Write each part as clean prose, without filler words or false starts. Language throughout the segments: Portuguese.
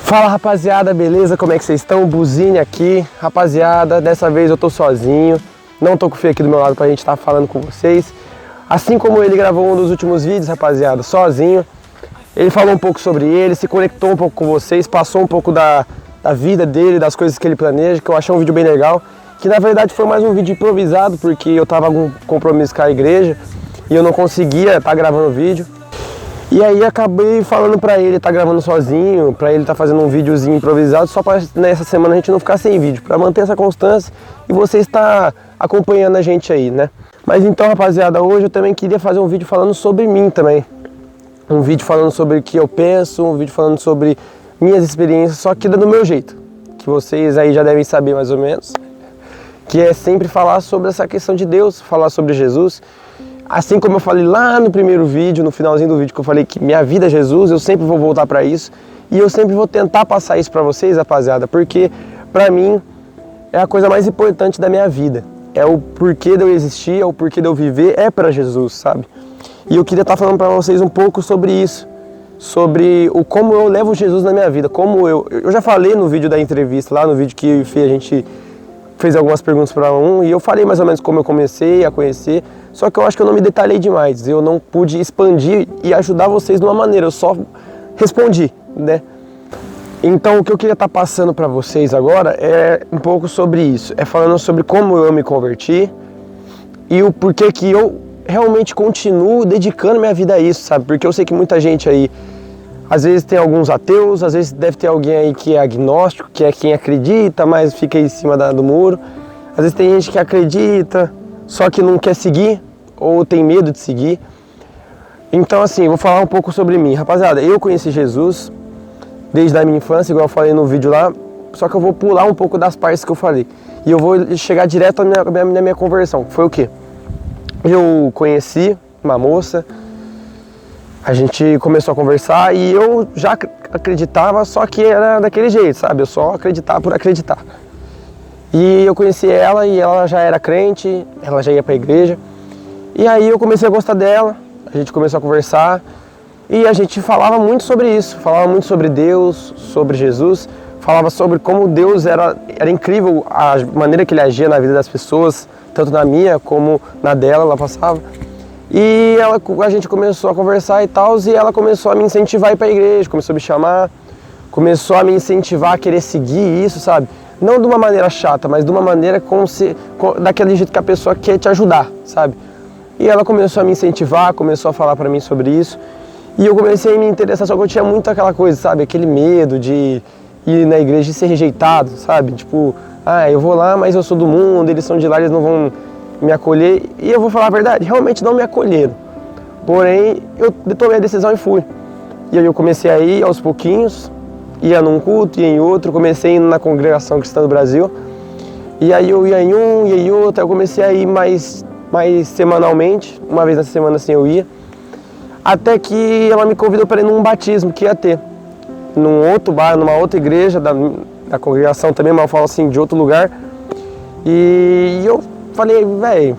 Fala rapaziada, beleza? Como é que vocês estão? Buzine aqui, rapaziada, dessa vez eu tô sozinho, não tô com o Fê aqui do meu lado pra gente estar falando com vocês. Assim como ele gravou um dos últimos vídeos, rapaziada, sozinho, ele falou um pouco sobre ele, se conectou um pouco com vocês, passou um pouco da vida dele, das coisas que ele planeja, que eu achei um vídeo bem legal, que na verdade foi mais um vídeo improvisado, porque eu tava com compromisso com a igreja e eu não conseguia estar gravando o vídeo. E aí acabei falando pra ele estar gravando sozinho, pra ele estar fazendo um videozinho improvisado, só pra nessa semana a gente não ficar sem vídeo, pra manter essa constância e você estar acompanhando a gente aí, né? Mas então, rapaziada, hoje eu também queria fazer um vídeo falando sobre mim também. Um vídeo falando sobre o que eu penso, um vídeo falando sobre minhas experiências, só que do meu jeito, que vocês aí já devem saber mais ou menos, que é sempre falar sobre essa questão de Deus, falar sobre Jesus. Assim como eu falei lá no primeiro vídeo, no finalzinho do vídeo, que eu falei que minha vida é Jesus, eu sempre vou voltar pra isso. E eu sempre vou tentar passar isso pra vocês, rapaziada, porque pra mim é a coisa mais importante da minha vida. É o porquê de eu existir, é o porquê de eu viver, é pra Jesus, sabe? E eu queria estar falando pra vocês um pouco sobre isso, sobre o como eu levo Jesus na minha vida, como eu já falei no vídeo da entrevista, lá no vídeo que eu e o Fê, a gente fez algumas perguntas para um e eu falei mais ou menos como eu comecei a conhecer, só que eu acho que eu não me detalhei demais, eu não pude expandir e ajudar vocês de uma maneira, eu só respondi, né? Então o que eu queria estar passando para vocês agora é um pouco sobre isso, é falando sobre como eu me converti e o porquê que eu realmente continuo dedicando minha vida a isso, sabe? Porque eu sei que muita gente aí, às vezes tem alguns ateus, às vezes deve ter alguém aí que é agnóstico, que é quem acredita, mas fica em cima do muro. Às vezes tem gente que acredita, só que não quer seguir, ou tem medo de seguir. Então assim, vou falar um pouco sobre mim. Rapaziada, eu conheci Jesus desde a minha infância, igual eu falei no vídeo lá, só que eu vou pular um pouco das partes que eu falei. E eu vou chegar direto na minha conversão. Foi o quê? Eu conheci uma moça, a gente começou a conversar e eu já acreditava, só que era daquele jeito, sabe? Eu só acreditava por acreditar. E eu conheci ela e ela já era crente, ela já ia pra igreja. E aí eu comecei a gostar dela, a gente começou a conversar e a gente falava muito sobre isso, falava muito sobre Deus, sobre Jesus, falava sobre como Deus era incrível a maneira que ele agia na vida das pessoas, tanto na minha como na dela, ela passava. E a gente começou a conversar e tal, e ela começou a me incentivar a ir pra igreja, começou a me chamar, começou a me incentivar a querer seguir isso, sabe? Não de uma maneira chata, mas de uma maneira daquele jeito que a pessoa quer te ajudar, sabe? E ela começou a me incentivar, começou a falar pra mim sobre isso, e eu comecei a me interessar, só que eu tinha muito aquela coisa, sabe? Aquele medo de ir na igreja e ser rejeitado, sabe? Tipo, eu vou lá, mas eu sou do mundo, eles são de lá, eles não vão me acolher, e eu vou falar a verdade, realmente não me acolheram, porém eu tomei a decisão e fui. E aí eu comecei a ir aos pouquinhos, ia num culto, ia em outro, comecei indo na Congregação Cristã do Brasil, e aí eu ia em um, ia em outro, eu comecei a ir mais semanalmente, uma vez na semana assim eu ia, até que ela me convidou para ir num batismo que ia ter, num outro bar, numa outra igreja da congregação também, mas eu falo assim, de outro lugar, e eu falei, velho,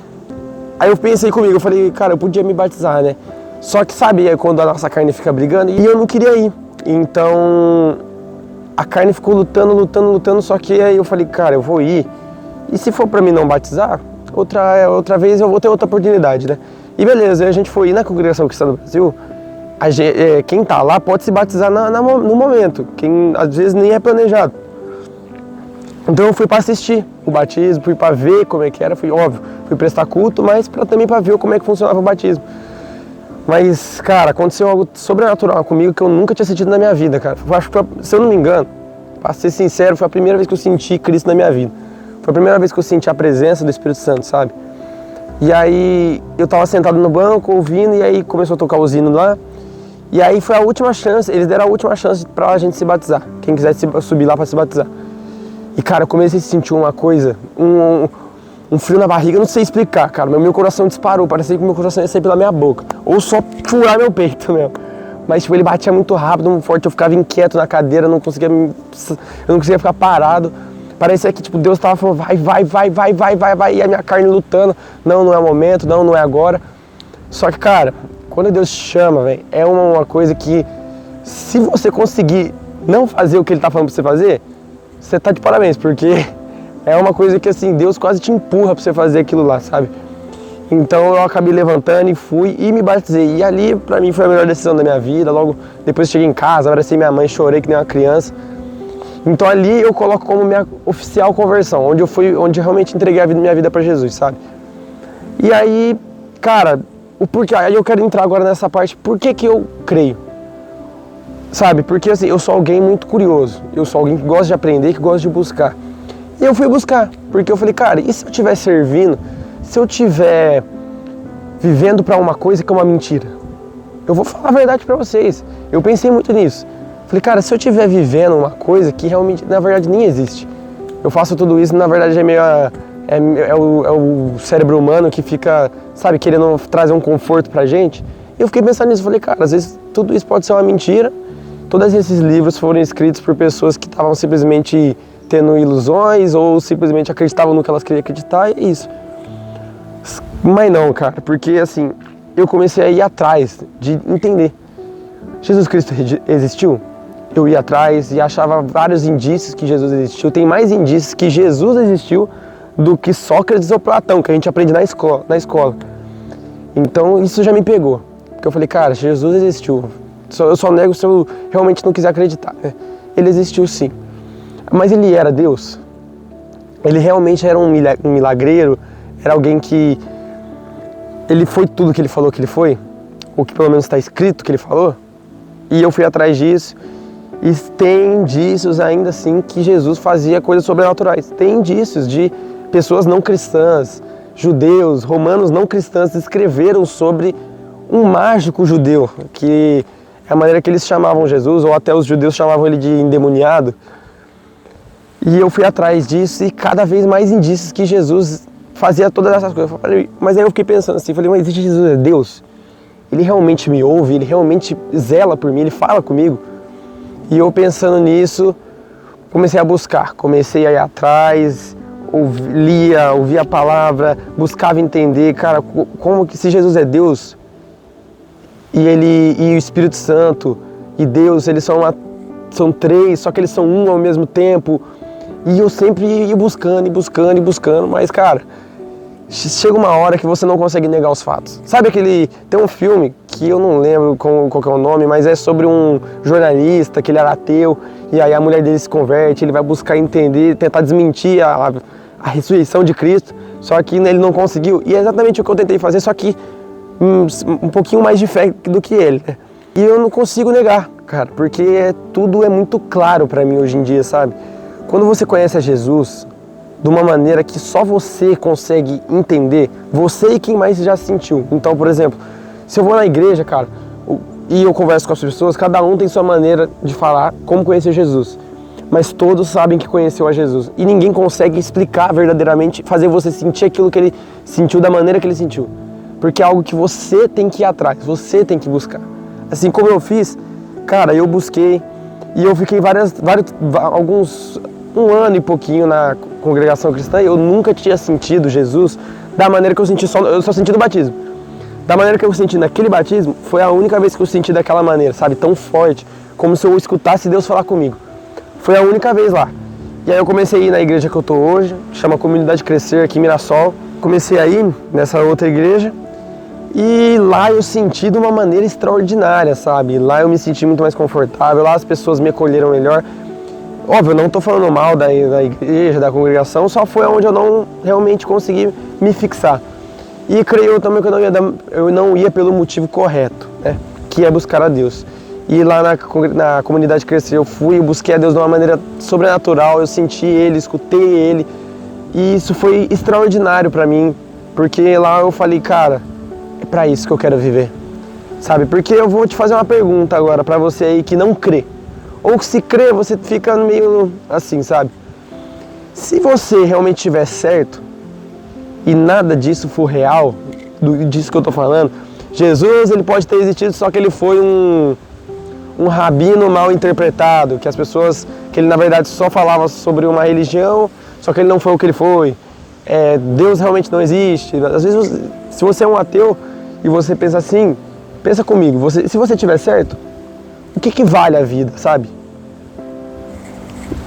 aí eu pensei comigo, eu falei, cara, eu podia me batizar, né? Só que sabe, quando a nossa carne fica brigando, e eu não queria ir. Então, a carne ficou lutando, só que aí eu falei, cara, eu vou ir. E se for pra mim não batizar, outra vez eu vou ter outra oportunidade, né? E beleza, aí a gente foi ir na Congregação Cristã do Brasil, quem tá lá pode se batizar no momento, quem às vezes nem é planejado. Então eu fui para assistir o batismo, fui para ver como é que era, fui prestar culto, mas também para ver como é que funcionava o batismo. Mas, cara, aconteceu algo sobrenatural comigo que eu nunca tinha sentido na minha vida, cara. Eu acho que, se eu não me engano, para ser sincero, foi a primeira vez que eu senti Cristo na minha vida. Foi a primeira vez que eu senti a presença do Espírito Santo, sabe? E aí eu tava sentado no banco, ouvindo, e aí começou a tocar os hinos lá. E aí foi a última chance, eles deram a última chance pra gente se batizar, quem quisesse subir lá para se batizar. E, cara, eu comecei a sentir uma coisa, um frio na barriga, eu não sei explicar, cara. Meu coração disparou, parecia que meu coração ia sair pela minha boca. Ou só furar meu peito mesmo. Mas, tipo, ele batia muito rápido, muito forte, eu ficava inquieto na cadeira, eu não conseguia ficar parado. Parecia que, tipo, Deus tava falando, vai, e a minha carne lutando. Não é o momento, não é agora. Só que, cara, quando Deus te chama, velho, é uma coisa que, se você conseguir não fazer o que ele está falando para você fazer, você está de parabéns, porque é uma coisa que assim, Deus quase te empurra para você fazer aquilo lá, sabe? Então eu acabei levantando e fui e me batizei. E ali pra mim foi a melhor decisão da minha vida. Logo depois cheguei em casa, abracei minha mãe, chorei que nem uma criança. Então ali eu coloco como minha oficial conversão, onde eu realmente entreguei minha vida pra Jesus, sabe? E aí, cara, o porquê, aí eu quero entrar agora nessa parte, por que que eu creio? Sabe? Porque assim, eu sou alguém muito curioso, eu sou alguém que gosta de aprender, que gosta de buscar. E eu fui buscar, porque eu falei, cara, e se eu estiver servindo, se eu estiver vivendo para uma coisa que é uma mentira? Eu vou falar a verdade para vocês. Eu pensei muito nisso. Falei, cara, se eu estiver vivendo uma coisa que realmente, na verdade, nem existe. Eu faço tudo isso, na verdade, é meio... É o cérebro humano que fica, sabe, querendo trazer um conforto pra gente. E eu fiquei pensando nisso. Falei, cara, às vezes tudo isso pode ser uma mentira. Todos esses livros foram escritos por pessoas que estavam simplesmente tendo ilusões ou simplesmente acreditavam no que elas queriam acreditar, e é isso. Mas não, cara, porque assim, eu comecei a ir atrás de entender. Jesus Cristo existiu? Eu ia atrás e achava vários indícios que Jesus existiu. Tem mais indícios que Jesus existiu do que Sócrates ou Platão, que a gente aprende na escola. Então isso já me pegou. Porque eu falei, cara, Jesus existiu. Eu só nego se eu realmente não quiser acreditar, né? Ele existiu sim. Mas ele era Deus? Ele realmente era um milagreiro? Era alguém que... Ele foi tudo que ele falou que ele foi? Ou que pelo menos está escrito que ele falou? E eu fui atrás disso. E tem indícios ainda assim que Jesus fazia coisas sobrenaturais. Tem indícios de pessoas não cristãs, judeus, romanos não cristãs escreveram sobre um mágico judeu, que é a maneira que eles chamavam Jesus, ou até os judeus chamavam ele de endemoniado. E eu fui atrás disso e cada vez mais indícios que Jesus fazia todas essas coisas. Mas aí eu fiquei pensando assim, falei, mas existe Jesus é Deus? Ele realmente me ouve, ele realmente zela por mim, ele fala comigo? E eu pensando nisso, comecei a buscar, comecei a ir atrás, ouvia a palavra, buscava entender, cara, como que se Jesus é Deus e o Espírito Santo e Deus, eles são três, só que eles são um ao mesmo tempo. E eu sempre ia buscando, mas cara, chega uma hora que você não consegue negar os fatos. Sabe tem um filme que eu não lembro qual que é o nome, mas é sobre um jornalista que ele era ateu, e aí a mulher dele se converte, ele vai buscar entender, tentar desmentir a ressurreição de Cristo, só que ele não conseguiu. E é exatamente o que eu tentei fazer, só que um pouquinho mais de fé do que ele, né? E eu não consigo negar, cara, porque tudo é muito claro pra mim hoje em dia, sabe? Quando você conhece a Jesus de uma maneira que só você consegue entender, você e quem mais já sentiu. Então, por exemplo, se eu vou na igreja, cara, e eu converso com as pessoas, cada um tem sua maneira de falar como conhecer Jesus. Mas todos sabem que conheceu a Jesus. E ninguém consegue explicar verdadeiramente, fazer você sentir aquilo que ele sentiu da maneira que ele sentiu. Porque é algo que você tem que ir atrás, você tem que buscar. Assim como eu fiz, cara, eu busquei e eu fiquei um ano e pouquinho na congregação cristã e eu nunca tinha sentido Jesus da maneira que eu senti, eu só senti no batismo. Da maneira que eu senti naquele batismo, foi a única vez que eu senti daquela maneira, sabe? Tão forte, como se eu escutasse Deus falar comigo. Foi a única vez lá. E aí eu comecei a ir na igreja que eu tô hoje, chama Comunidade Crescer aqui em Mirassol. Comecei a ir nessa outra igreja e lá eu senti de uma maneira extraordinária, sabe? Lá eu me senti muito mais confortável, lá as pessoas me acolheram melhor. Óbvio, eu não tô falando mal da igreja, da congregação, só foi onde eu não realmente consegui me fixar. E creio também que eu não ia pelo motivo correto, né? Que é buscar a Deus. E lá na Comunidade Crescer eu fui e busquei a Deus de uma maneira sobrenatural, eu senti Ele, escutei Ele. E isso foi extraordinário pra mim, porque lá eu falei, cara, é pra isso que eu quero viver, sabe? Porque eu vou te fazer uma pergunta agora pra você aí que não crê. Ou que se crê, você fica meio assim, sabe? Se você realmente estiver certo e nada disso for real, disso que eu tô falando, Jesus, ele pode ter existido, só que ele foi um rabino mal interpretado, que ele na verdade só falava sobre uma religião, só que ele não foi o que ele foi. Deus realmente não existe. Às vezes, se você é um ateu e você pensa assim, pensa comigo, se você estiver certo, o que vale a vida, sabe?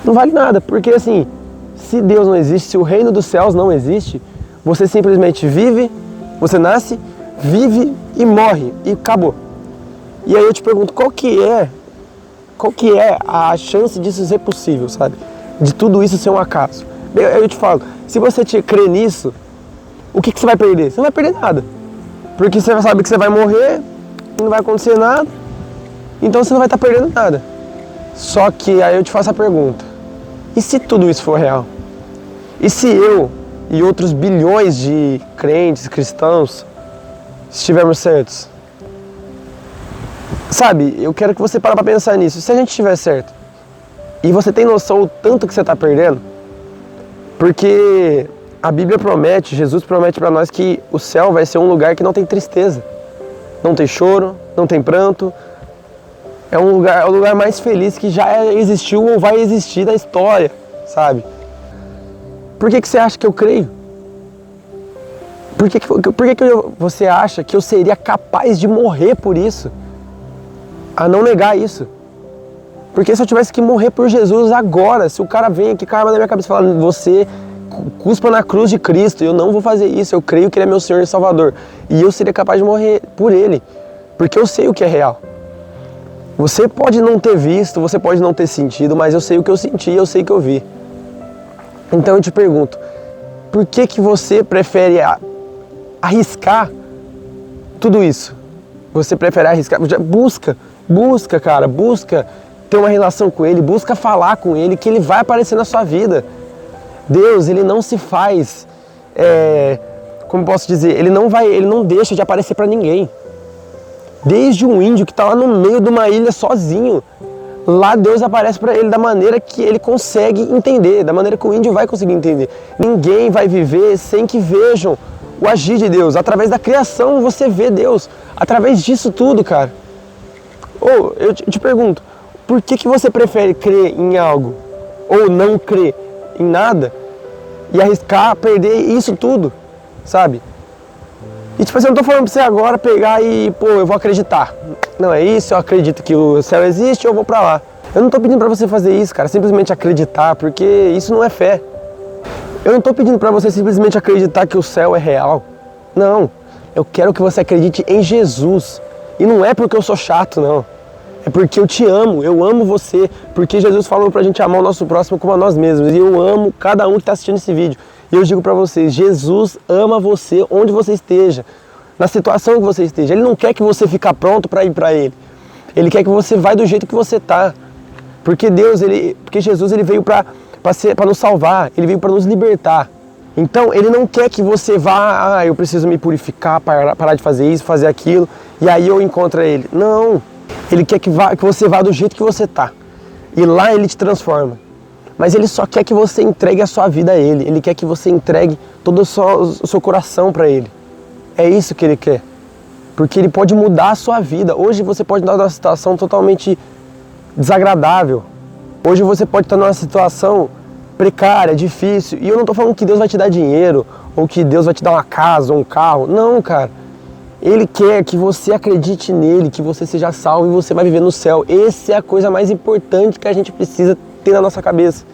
Não vale nada, porque assim, se Deus não existe, se o reino dos céus não existe, você simplesmente vive, você nasce, vive e morre, e acabou. E aí eu te pergunto, qual que é a chance disso ser possível, sabe? De tudo isso ser um acaso. Eu te falo, se você crê nisso, o que você vai perder? Você não vai perder nada. Porque você sabe que você vai morrer, não vai acontecer nada, então você não vai estar perdendo nada. Só que aí eu te faço a pergunta, e se tudo isso for real? E se eu e outros bilhões de crentes, cristãos, estivermos certos? Sabe, eu quero que você pare para pensar nisso. Se a gente estiver certo, e você tem noção do tanto que você está perdendo, porque a Bíblia promete, Jesus promete para nós que o céu vai ser um lugar que não tem tristeza, não tem choro, não tem pranto. É o lugar mais feliz que já existiu ou vai existir na história, sabe? Por que você acha que eu creio? Por que você acha que eu seria capaz de morrer por isso? A não negar isso. Porque se eu tivesse que morrer por Jesus agora, se o cara vem aqui com a arma na minha cabeça e fala, você cuspa na cruz de Cristo, eu não vou fazer isso, eu creio que Ele é meu Senhor e Salvador. E eu seria capaz de morrer por Ele, porque eu sei o que é real. Você pode não ter visto, você pode não ter sentido, mas eu sei o que eu senti, eu sei o que eu vi. Então eu te pergunto, por que você prefere arriscar tudo isso? Você prefere arriscar? Busca, cara, busca ter uma relação com Ele, busca falar com Ele, que Ele vai aparecer na sua vida. Deus, Ele não se faz, como posso dizer, Ele não deixa de aparecer para ninguém. Desde um índio que está lá no meio de uma ilha sozinho, lá Deus aparece para ele da maneira que ele consegue entender, da maneira que o índio vai conseguir entender. Ninguém vai viver sem que vejam o agir de Deus. Através da criação você vê Deus, através disso tudo, cara. Ou eu te pergunto, por que você prefere crer em algo ou não crer em nada e arriscar perder isso tudo, sabe? E tipo assim, eu não tô falando pra você agora pegar e, eu vou acreditar. Não, é isso, eu acredito que o céu existe, eu vou pra lá. Eu não tô pedindo pra você fazer isso, cara, simplesmente acreditar, porque isso não é fé. Eu não tô pedindo pra você simplesmente acreditar que o céu é real. Não, eu quero que você acredite em Jesus. E não é porque eu sou chato, não. É porque eu te amo, eu amo você, porque Jesus falou pra gente amar o nosso próximo como a nós mesmos. E eu amo cada um que tá assistindo esse vídeo. E eu digo pra vocês, Jesus ama você onde você esteja, na situação que você esteja. Ele não quer que você fique pronto para ir para Ele. Ele quer que você vá do jeito que você tá. Porque Jesus ele veio para nos salvar, Ele veio para nos libertar. Então Ele não quer que você vá, eu preciso me purificar, parar de fazer isso, fazer aquilo, e aí eu encontro Ele. Não, Ele quer que você vá do jeito que você tá. E lá Ele te transforma. Mas Ele só quer que você entregue a sua vida a Ele. Ele quer que você entregue todo o seu coração para Ele. É isso que Ele quer. Porque Ele pode mudar a sua vida. Hoje você pode estar numa situação totalmente desagradável. Hoje você pode estar numa situação precária, difícil. E eu não estou falando que Deus vai te dar dinheiro, ou que Deus vai te dar uma casa, ou um carro. Não, cara. Ele quer que você acredite nele, que você seja salvo e você vai viver no céu. Essa é a coisa mais importante que a gente precisa ter na nossa cabeça.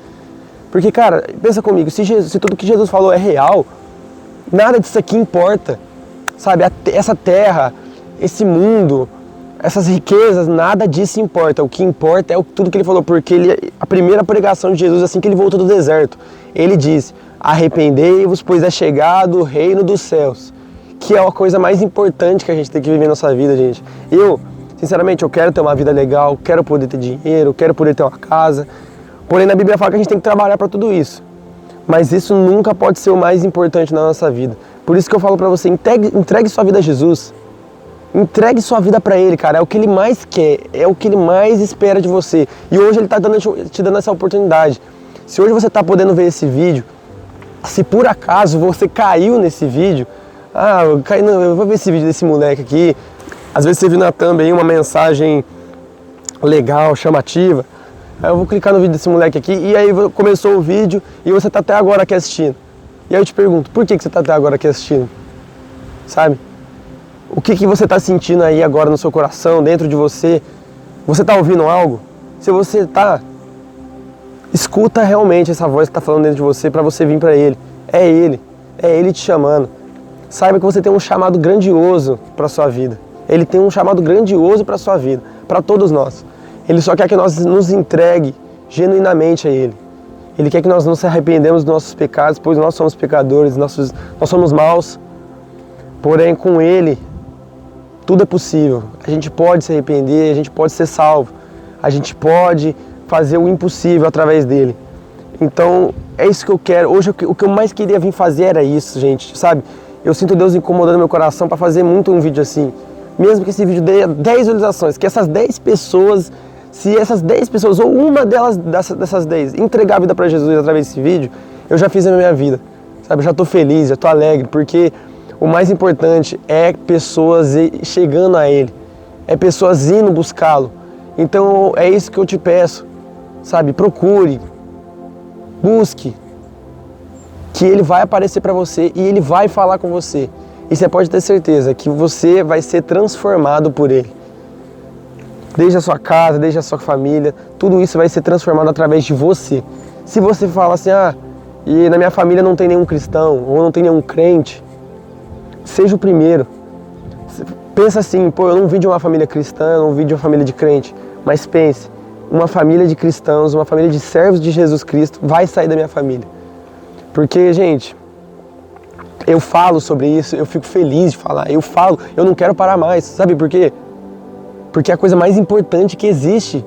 Porque, cara, pensa comigo, se tudo que Jesus falou é real, nada disso aqui importa. Sabe, essa terra, esse mundo, essas riquezas, nada disso importa. O que importa é tudo que Ele falou, porque a primeira pregação de Jesus, assim que Ele voltou do deserto, Ele disse, arrependei-vos, pois é chegado o reino dos céus. Que é a coisa mais importante que a gente tem que viver na nossa vida, gente. Sinceramente, eu quero ter uma vida legal, quero poder ter dinheiro, quero poder ter uma casa. Porém, na Bíblia fala que a gente tem que trabalhar para tudo isso. Mas isso nunca pode ser o mais importante na nossa vida. Por isso que eu falo para você, entregue sua vida a Jesus. Entregue sua vida para Ele, cara. É o que Ele mais quer, é o que Ele mais espera de você. E hoje Ele está te dando essa oportunidade. Se hoje você está podendo ver esse vídeo, se por acaso você caiu nesse vídeo, eu vou ver esse vídeo desse moleque aqui. Às vezes você viu na thumb aí uma mensagem legal, chamativa. Aí eu vou clicar no vídeo desse moleque aqui e aí começou o vídeo e você tá até agora aqui assistindo. E aí eu te pergunto, por que você tá até agora aqui assistindo? Sabe? O que você tá sentindo aí agora no seu coração, dentro de você? Você tá ouvindo algo? Se você tá, escuta realmente essa voz que está falando dentro de você para você vir para Ele. É Ele te chamando. Saiba que você tem um chamado grandioso para a sua vida. Ele tem um chamado grandioso para a sua vida, para todos nós. Ele só quer que nós nos entregue genuinamente a Ele. Ele quer que nós não se arrependemos dos nossos pecados, pois nós somos pecadores, nós somos maus. Porém, com Ele, tudo é possível. A gente pode se arrepender, a gente pode ser salvo. A gente pode fazer o impossível através dele. Então, é isso que eu quero. Hoje, o que eu mais queria vir fazer era isso, gente, sabe? Eu sinto Deus incomodando meu coração para fazer muito um vídeo assim. Mesmo que esse vídeo dê 10 visualizações, que essas 10 pessoas, se essas 10 pessoas, ou uma dessas 10, entregar a vida para Jesus através desse vídeo, eu já fiz a minha vida, sabe? Eu já estou feliz, já estou alegre, porque o mais importante é pessoas chegando a Ele, é pessoas indo buscá-lo. Então, é isso que eu te peço, sabe? Procure, busque, que Ele vai aparecer para você e Ele vai falar com você. E você pode ter certeza que você vai ser transformado por Ele. Desde a sua casa, desde a sua família, tudo isso vai ser transformado através de você. Se você fala assim, e na minha família não tem nenhum cristão, ou não tem nenhum crente, seja o primeiro. Pensa assim, eu não vim de uma família cristã, eu não vim de uma família de crente, mas pense, uma família de cristãos, uma família de servos de Jesus Cristo vai sair da minha família. Porque, gente, eu falo sobre isso, eu fico feliz de falar, eu não quero parar mais, sabe por quê? Porque é a coisa mais importante que existe.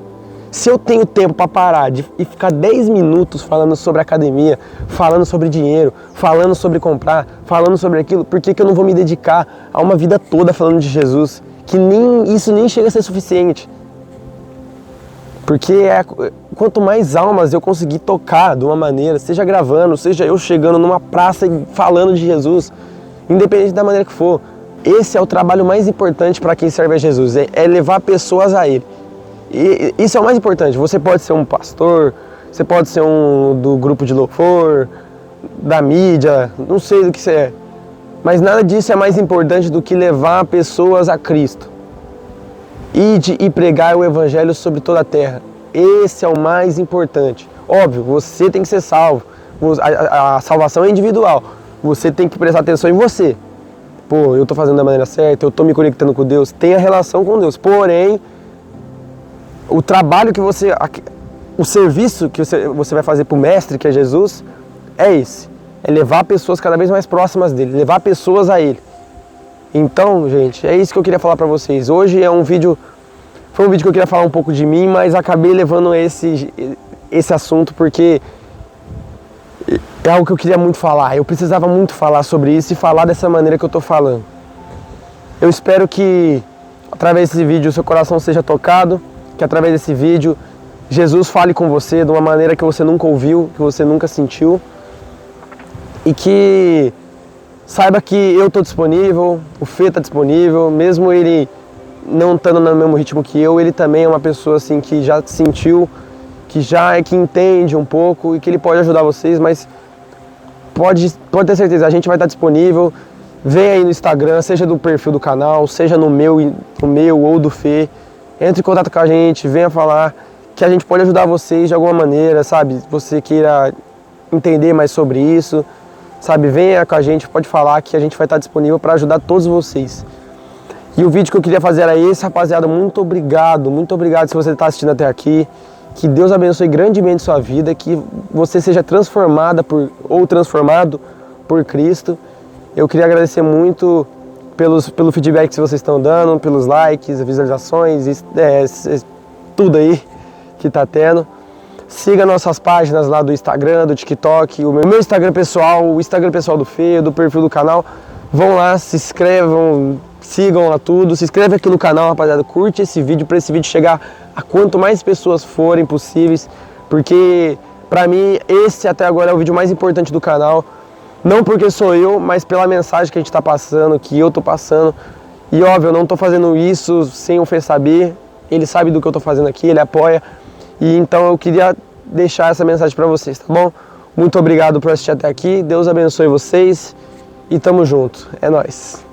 Se eu tenho tempo para parar e ficar 10 minutos falando sobre academia, falando sobre dinheiro, falando sobre comprar, falando sobre aquilo, por que eu não vou me dedicar a uma vida toda falando de Jesus? Que isso nem chega a ser suficiente. Porque quanto mais almas eu conseguir tocar de uma maneira, seja gravando, seja eu chegando numa praça e falando de Jesus, independente da maneira que for, esse é o trabalho mais importante para quem serve a Jesus, é levar pessoas a Ele. E isso é o mais importante. Você pode ser um pastor, você pode ser do grupo de louvor, da mídia, não sei do que você é. Mas nada disso é mais importante do que levar pessoas a Cristo. Ide e pregar o Evangelho sobre toda a terra. Esse é o mais importante. Óbvio, você tem que ser salvo. A salvação é individual. Você tem que prestar atenção em você. Eu estou fazendo da maneira certa, eu estou me conectando com Deus, tenha relação com Deus. Porém, o trabalho que o serviço que você vai fazer para o Mestre, que é Jesus, é esse. É levar pessoas cada vez mais próximas dele, levar pessoas a Ele. Então, gente, é isso que eu queria falar para vocês. Hoje foi um vídeo que eu queria falar um pouco de mim, mas acabei levando esse assunto porque é algo que eu queria muito falar. Eu precisava muito falar sobre isso e falar dessa maneira que eu estou falando. Eu espero que, através desse vídeo, o seu coração seja tocado, que através desse vídeo, Jesus fale com você de uma maneira que você nunca ouviu, que você nunca sentiu. E que saiba que eu estou disponível, o Fê está disponível, mesmo ele não estando no mesmo ritmo que eu, ele também é uma pessoa assim que já sentiu, que entende um pouco e que ele pode ajudar vocês, mas pode ter certeza, a gente vai estar disponível. Vem aí no Instagram, seja do perfil do canal, seja no meu ou do Fê. Entre em contato com a gente, venha falar que a gente pode ajudar vocês de alguma maneira, sabe? Se você queira entender mais sobre isso, sabe? Venha com a gente, pode falar que a gente vai estar disponível para ajudar todos vocês. E o vídeo que eu queria fazer era esse, rapaziada. Muito obrigado se você está assistindo até aqui. Que Deus abençoe grandemente sua vida, que você seja transformado por Cristo. Eu queria agradecer muito pelo feedback que vocês estão dando, pelos likes, visualizações, tudo aí que tá tendo. Siga nossas páginas lá do Instagram, do TikTok, o meu Instagram pessoal, o Instagram pessoal do Fê, do perfil do canal. Vão lá, se inscrevam, sigam lá tudo, se inscreve aqui no canal, rapaziada, curte esse vídeo para esse vídeo chegar a quanto mais pessoas forem possíveis, porque pra mim esse até agora é o vídeo mais importante do canal, não porque sou eu, mas pela mensagem que a gente tá passando, que eu tô passando. E óbvio, eu não tô fazendo isso sem o Fê saber, ele sabe do que eu tô fazendo aqui, ele apoia, e então eu queria deixar essa mensagem pra vocês, tá bom? Muito obrigado por assistir até aqui, Deus abençoe vocês e tamo junto, é nóis!